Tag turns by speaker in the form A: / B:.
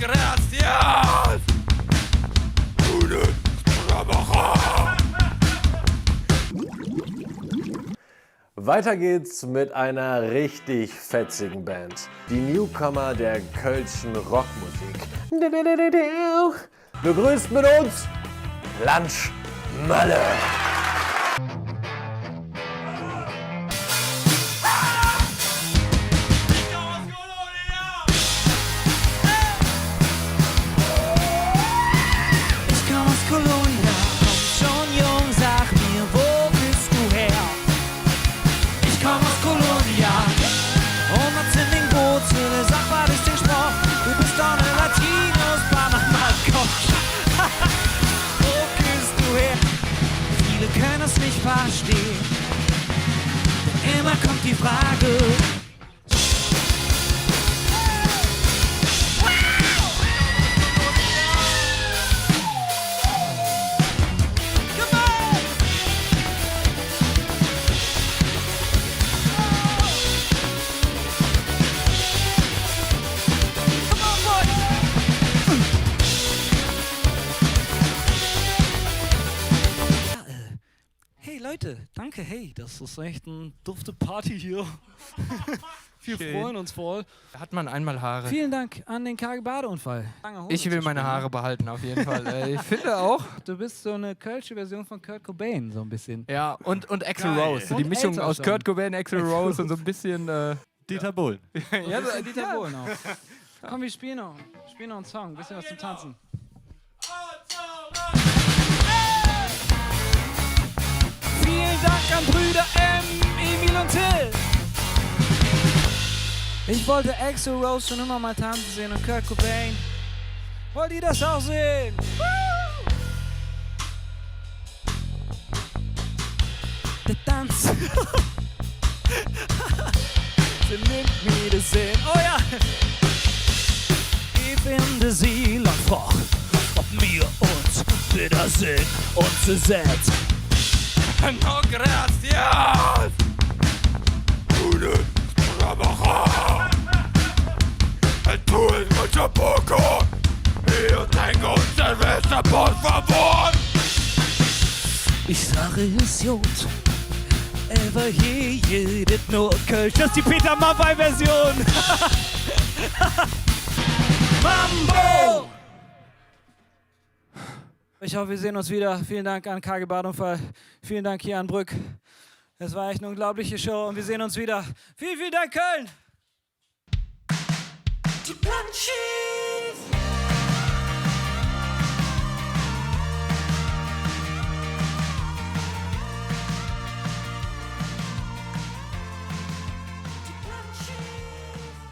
A: gracias.
B: Weiter geht's mit einer richtig fetzigen Band. Die Newcomer der kölschen Rockmusik. Begrüßt mit uns Lunch Malle.
C: Ich komm aus Kolonia, komm schon jung, sag mir, wo bist du her? Ich komm aus Kolonia und hat's in den Wurzeln, sag, was ist den Spruch? Du bist doch ne Latinos, Panama, Koch. Wo bist du her? Viele können es nicht verstehen, denn immer kommt die Frage. Hey Leute, danke, hey, das ist echt eine dufte Party hier. Wir freuen uns voll.
D: Hat man einmal Haare?
C: Vielen Dank an den kargen Badeunfall.
D: Ich will meine Haare behalten, auf jeden Fall. Ich finde auch.
C: Du bist so eine kölsche Version von Kurt Cobain, so ein bisschen.
D: Ja, und Axl
C: Geil.
D: Rose. So die
C: Und
D: Mischung
C: älter
D: aus
C: schon.
D: Kurt Cobain, Axl Rose und so ein bisschen.
E: Dieter Bohlen.
D: Ja, so,
C: Dieter Bohlen auch. Komm, wir spielen noch einen Song, ein bisschen was zum Tanzen. Vielen Dank an Brüder M, Emil und Till. Ich wollte Axl Rose schon immer mal tanzen sehen und Kurt Cobain. Wollt ihr das auch sehen? Der Tanz. Sie nimmt mir das Sinn. Oh ja! Ich finde sie lang fort, ob wir uns wieder sind und sie setzt.
A: No gracias. Tú es mucho poco. Y yo tengo cerveza, por favor.
C: Ich sage es gut, ever hier jedet nur Kölsch. Das ist die Peter Maffay-Version. Mambo! Ich hoffe, wir sehen uns wieder. Vielen Dank an KG Badunfall. Vielen Dank hier an Brück. Es war echt eine unglaubliche Show und wir sehen uns wieder. Vielen, vielen Dank, Köln! Die Planche!